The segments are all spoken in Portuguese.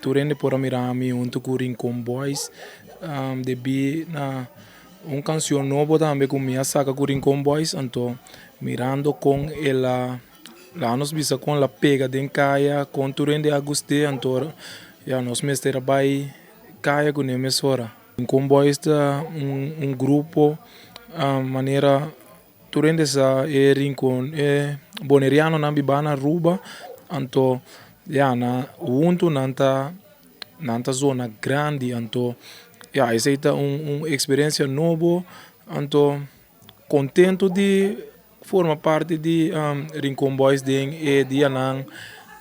Turende por mirami junto com Rincon Boys. Debi na canção nova também com minha saca com Rincon Boys. Então, mirando com ela, lá nos bisa com la pega den caia, com Turende Aguste, então, nos mestre vai caia com emissora. Rincon Boys é grupo, maneira Turende sa Rincon boneriano na bibana ruba, então na junto nanta zona grande, então essa é experiência nova, então contento de formar parte de Rincon Boys de dia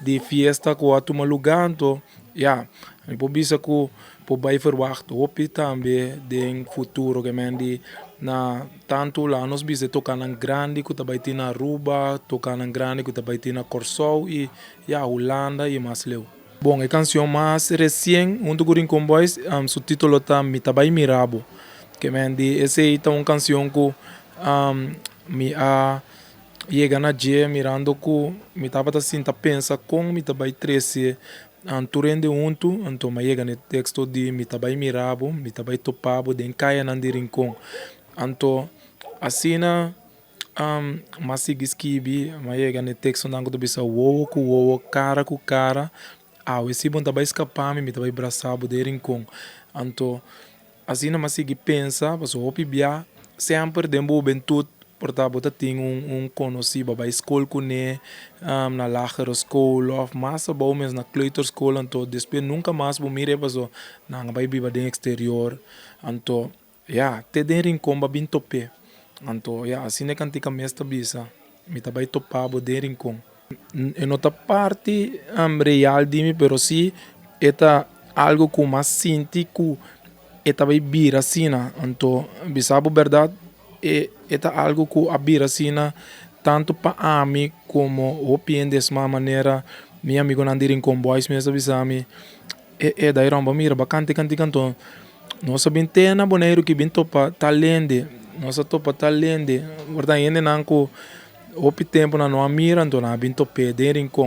de fiesta com a tuma lugar, então eu bisa que po vai verwacht hopi também de futuro que mendi na tanto lá nos bisa tocar na grande que também tem na Aruba, tocar na grande que também tem na Corsol e Holanda e mais leu. Bom, a canção mais recente junto com Rincon Boys, su título tá Mi Tabai Mirabo, que mendi essa é uma canção que me chega na dia mirando que me tava assim tá pensa com mi tabai 13 Turende junto, então me chega no texto de mi tabai mirabo, mi tabai topabo, den caia na Rincon. Então, assim mas sigue esquibi, me chega no texto nango do bisa wow com wow, cara com cara, esse bom tabai escapar, mi tabai braçabo de Rincon. Então, assim mas sigue pensa, mas o bia sempre dembo ben tudo. Portanto, tem conhecido para a escola na lagere school of mais bom mesmo na kleuterschool, então depois nunca mais vou mirar para na vai viver no exterior, então te den Rincon bem tope, então assim é que antiga mestra bisa, me tá bem topado de Rincon. Em outra parte real de mim, pero sim é algo que mais sinto que é também vira assim, então bisa a verdade é algo que abrir assim, tanto para mim como o de uma maneira, meu amigo não direm com boys, mesmo avisar-me, daí romba mira, bacante canto, nossa bintena boneiro que bem topa talende, nossa topa talende, verdade ainda não com o tempo na não mira, então na bem tope de Rincon.